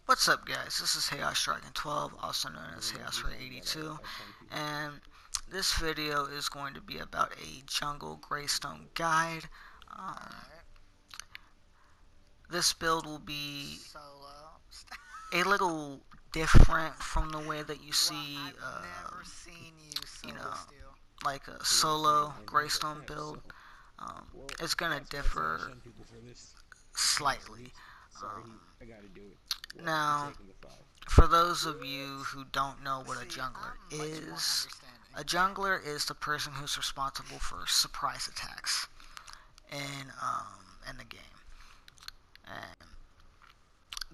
What's up, guys? This is Chaos Dragon 12, also known as Chaos Ray 82, and this video is going to be about a jungle Greystone guide. Um, this build will be a little different from the way that you see, you know, like a solo Greystone build. It's gonna differ slightly. Now, for those of you who don't know what a jungler is, a jungler is the person who's responsible for surprise attacks in the game. And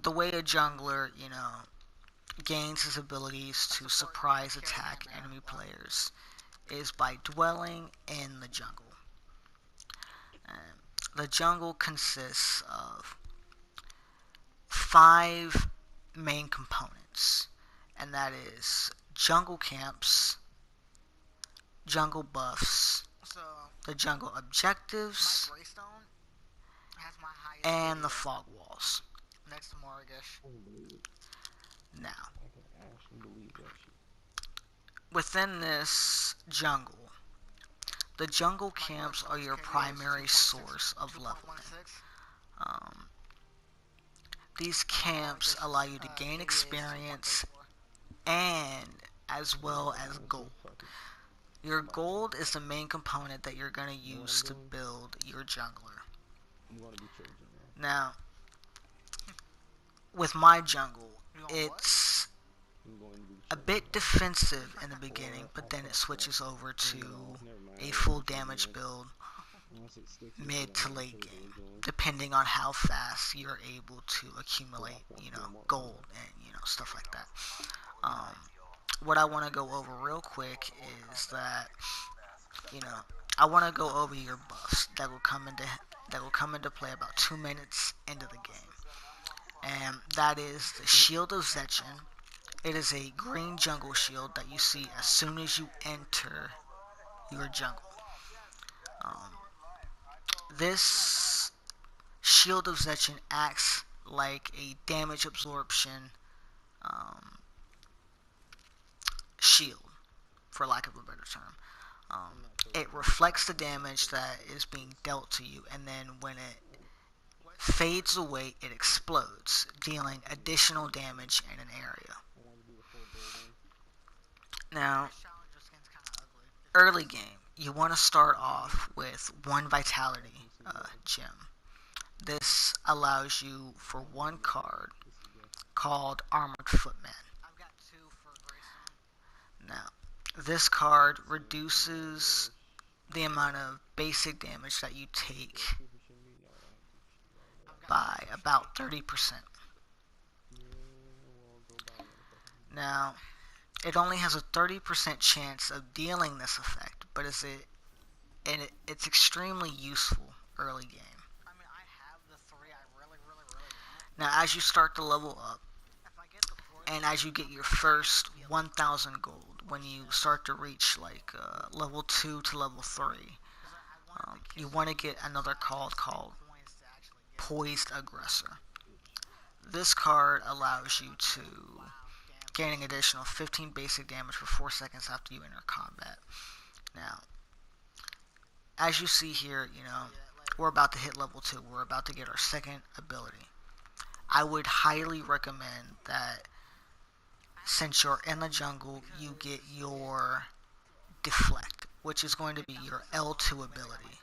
the way a jungler, gains his abilities to surprise attack enemy players is by dwelling in the jungle. And the jungle consists of 5 main components, and that is jungle camps, jungle buffs, the jungle objectives, and the fog walls. Now, within this jungle, the jungle camps are your primary source of leveling. These camps allow you to gain experience and as well as gold. Your gold is the main component that you're going to use to build your jungler. Now, with my jungle, it's a bit defensive in the beginning, but then it switches over to a full damage build mid to late game, depending on how fast you're able to accumulate, gold and, stuff like that. What I want to go over real quick is that, I want to go over your buffs that will come into play about 2 minutes into the game. And that is the Shield of Zetchin. It is a green jungle shield that you see as soon as you enter your jungle. This Shield of Zetchin acts like a damage absorption shield, for lack of a better term. It reflects the damage that is being dealt to you, and then when it fades away, it explodes, dealing additional damage in an area. Now, early game, you want to start off with 1 vitality gem. This allows you for 1 card called Armored Footman. Now, this card reduces the amount of basic damage that you take by about 30%. Now, it only has a 30% chance of dealing this effect, but it's extremely useful early game. Now, as you start to level up, and as you get your first 1,000 gold, when you start to reach like level 2 to level 3, you want to get another card called Poised Aggressor. This card allows you to gain an additional 15 basic damage for 4 seconds after you enter combat. Now, as you see here, we're about to hit level 2. We're about to get our second ability. I would highly recommend that since you're in the jungle, you get your Deflect, which is going to be your L2 ability.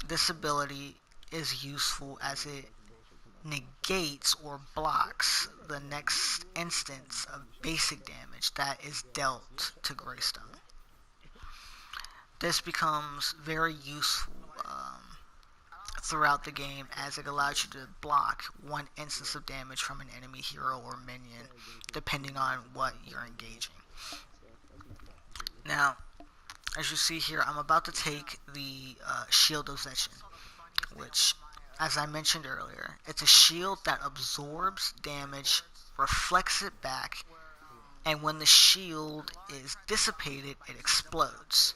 This ability is useful as it negates or blocks the next instance of basic damage that is dealt to Greystone. This becomes very useful throughout the game, as it allows you to block 1 instance of damage from an enemy hero or minion, depending on what you're engaging. Now, as you see here, I'm about to take the Shield of Zetchin, which, as I mentioned earlier, it's a shield that absorbs damage, reflects it back, and when the shield is dissipated, it explodes,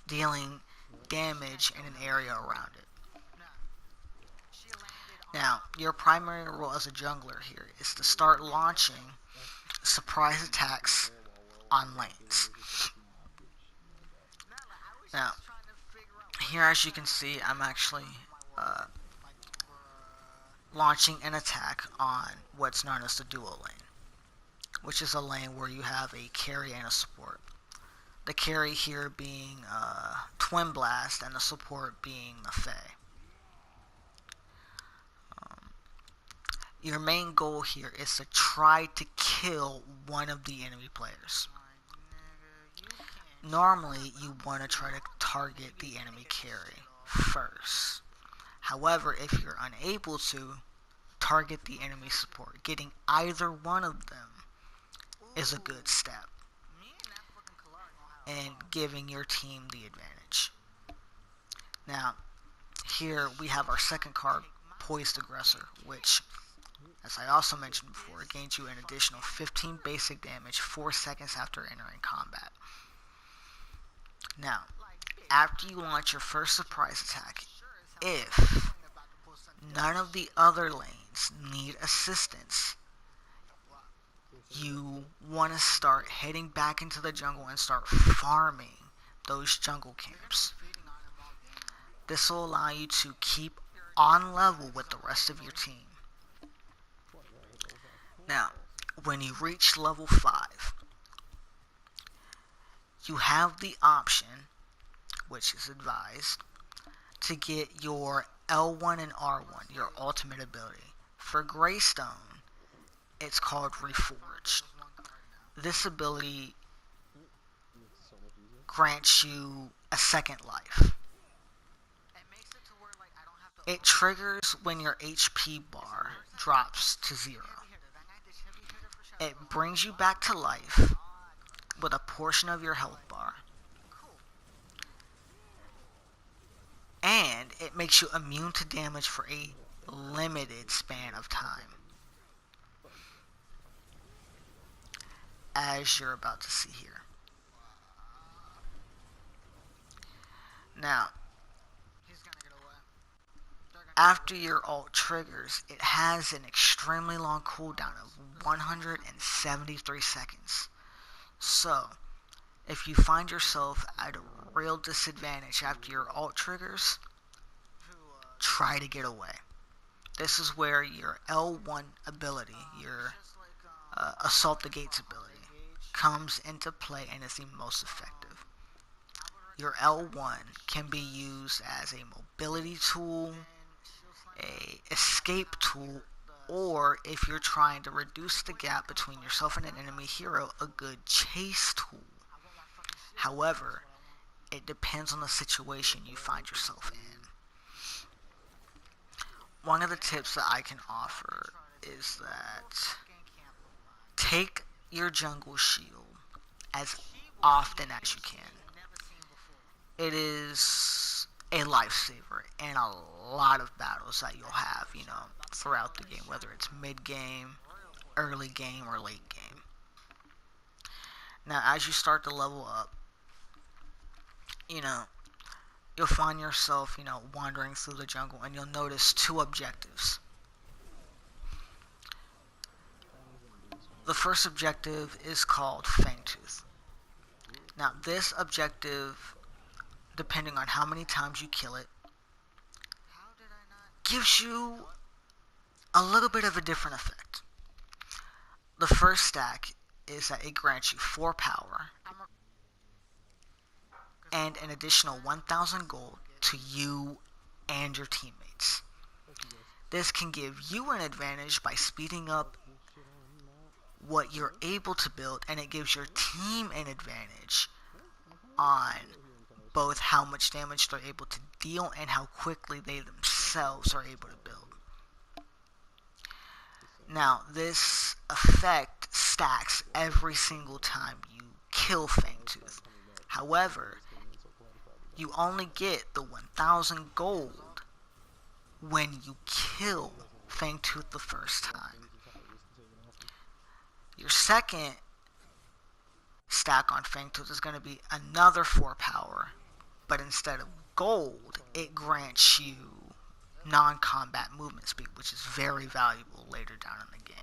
dealing damage in an area around it. Now, your primary role as a jungler here is to start launching surprise attacks on lanes. Now, here as you can see, I'm actually uh, launching an attack on what's known as the duo lane, which is a lane where you have a carry and a support. The carry here being Twin Blast and the support being the Fae. Your main goal here is to try to kill one of the enemy players. Normally, you want to try to target the enemy carry first. However, if you're unable to, target the enemy support. Getting either one of them is a good step in giving your team the advantage. Now, here we have our second card, Poised Aggressor, which, as I also mentioned before, gains you an additional 15 basic damage 4 seconds after entering combat. Now, after you launch your first surprise attack, if none of the other lanes need assistance, you want to start heading back into the jungle and start farming those jungle camps. This will allow you to keep on level with the rest of your team. Now, when you reach level 5, you have the option, which is advised, to get your L1 and R1, your ultimate ability. For Greystone, it's called Reforged. This ability grants you a second life. It triggers when your HP bar drops to 0. It brings you back to life with a portion of your health bar. And it makes you immune to damage for a limited span of time, as you're about to see here. Now, after your ult triggers, it has an extremely long cooldown of 173 seconds. So, if you find yourself at a real disadvantage after your ult triggers, try to get away. This is where your L1 ability, your Assault the Gates ability, comes into play and is the most effective. Your L1 can be used as a mobility tool, a escape tool, or if you're trying to reduce the gap between yourself and an enemy hero, a good chase tool. However, it depends on the situation you find yourself in. One of the tips that I can offer is that take your jungle shield as often as you can. It is a lifesaver in a lot of battles that you'll have, throughout the game, whether it's mid-game, early game, or late game. Now, as you start to level up, you'll find yourself, wandering through the jungle, and you'll notice 2 objectives. The first objective is called Fangtooth. Now, this objective, depending on how many times you kill it, gives you a little bit of a different effect. The first stack is that it grants you 4 power and an additional 1,000 gold to you and your teammates. This can give you an advantage by speeding up what you're able to build, and it gives your team an advantage on both how much damage they're able to deal and how quickly they themselves are able to build. Now, this effect stacks every single time you kill Fangtooth. However, you only get the 1,000 gold when you kill Fangtooth the first time. Your second stack on Fangtooth is going to be another 4 power, but instead of gold, it grants you non-combat movement speed, which is very valuable later down in the game.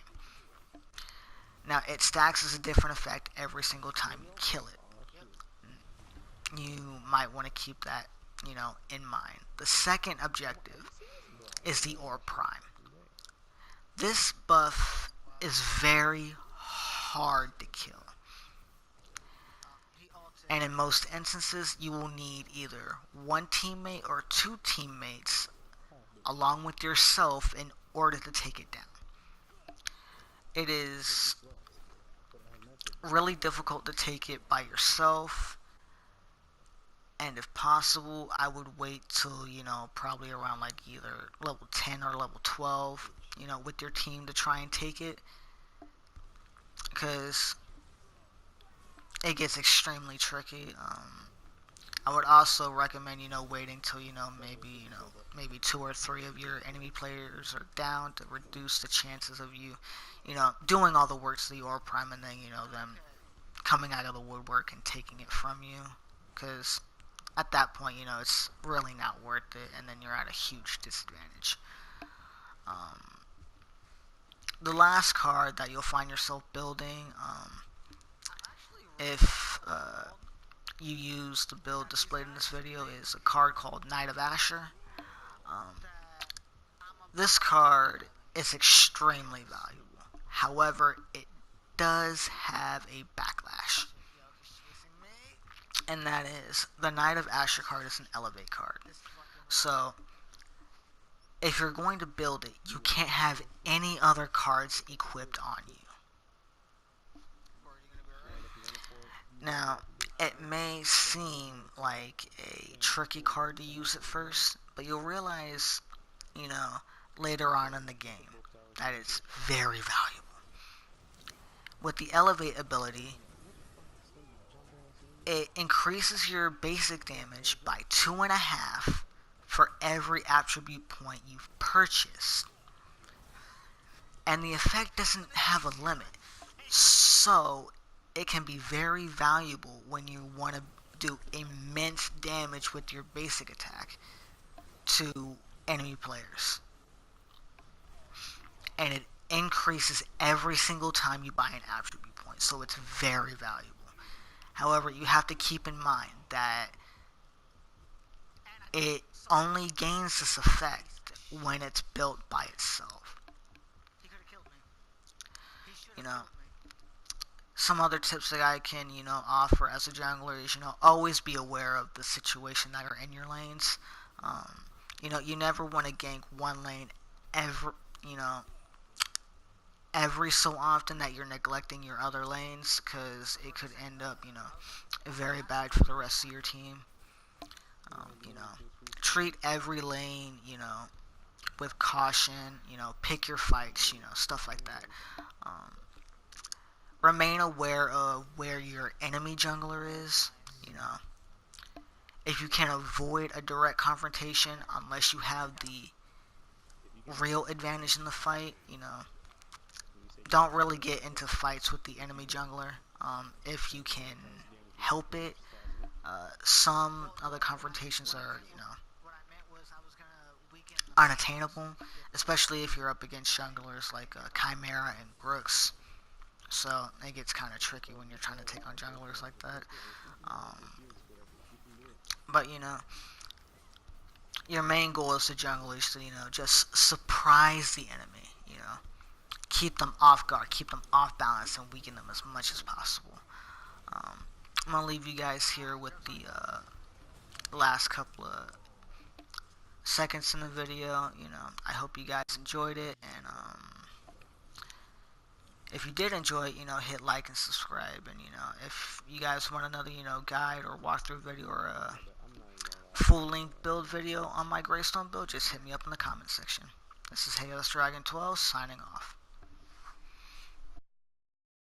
Now, it stacks as a different effect every single time you kill it. You might want to keep that, in mind. The second objective is the Orb Prime. This buff is very hard to kill. And in most instances, you will need either one teammate or two teammates along with yourself in order to take it down. It is really difficult to take it by yourself, and if possible, I would wait till, probably around like either level 10 or level 12, with your team to try and take it, because it gets extremely tricky. I would also recommend, waiting till, maybe 2 or 3 of your enemy players are down to reduce the chances of you, doing all the work to the Orb Prime and then, them coming out of the woodwork and taking it from you. Because at that point, it's really not worth it, and then you're at a huge disadvantage. The last card that you'll find yourself building, if you use the build displayed in this video, is a card called Knight of Asher. This card is extremely valuable. However, it does have a backlash. And that is, the Knight of Asher card is an elevate card. So, if you're going to build it, you can't have any other cards equipped on you. Now, it may seem like a tricky card to use at first, but you'll realize, later on in the game that it's very valuable. With the elevate ability, it increases your basic damage by 2.5 for every attribute point you've purchased. And the effect doesn't have a limit, so it can be very valuable when you want to do immense damage with your basic attack to enemy players. And it increases every single time you buy an attribute point, so it's very valuable. However, you have to keep in mind that it only gains this effect when it's built by itself. Some other tips that I can, offer as a jungler is, always be aware of the situation that are in your lanes. You never want to gank one lane every so often that you're neglecting your other lanes, because it could end up, very bad for the rest of your team. Treat every lane, with caution, pick your fights, stuff like that. Remain aware of where your enemy jungler is, if you can avoid a direct confrontation unless you have the real advantage in the fight, don't really get into fights with the enemy jungler if you can help it. Some other confrontations are, unattainable, especially if you're up against junglers like Chimera and Brooks. So it gets kind of tricky when you're trying to take on junglers like that. But your main goal as a jungler is to, just surprise the enemy, keep them off guard, keep them off balance, and weaken them as much as possible. I'm going to leave you guys here with the last couple of seconds in the video. I hope you guys enjoyed it, and if you did enjoy it, hit like and subscribe, and if you guys want another, guide or walkthrough video or a full-length build video on my Greystone build, just hit me up in the comment section. This is HeyOsDragon12 signing off.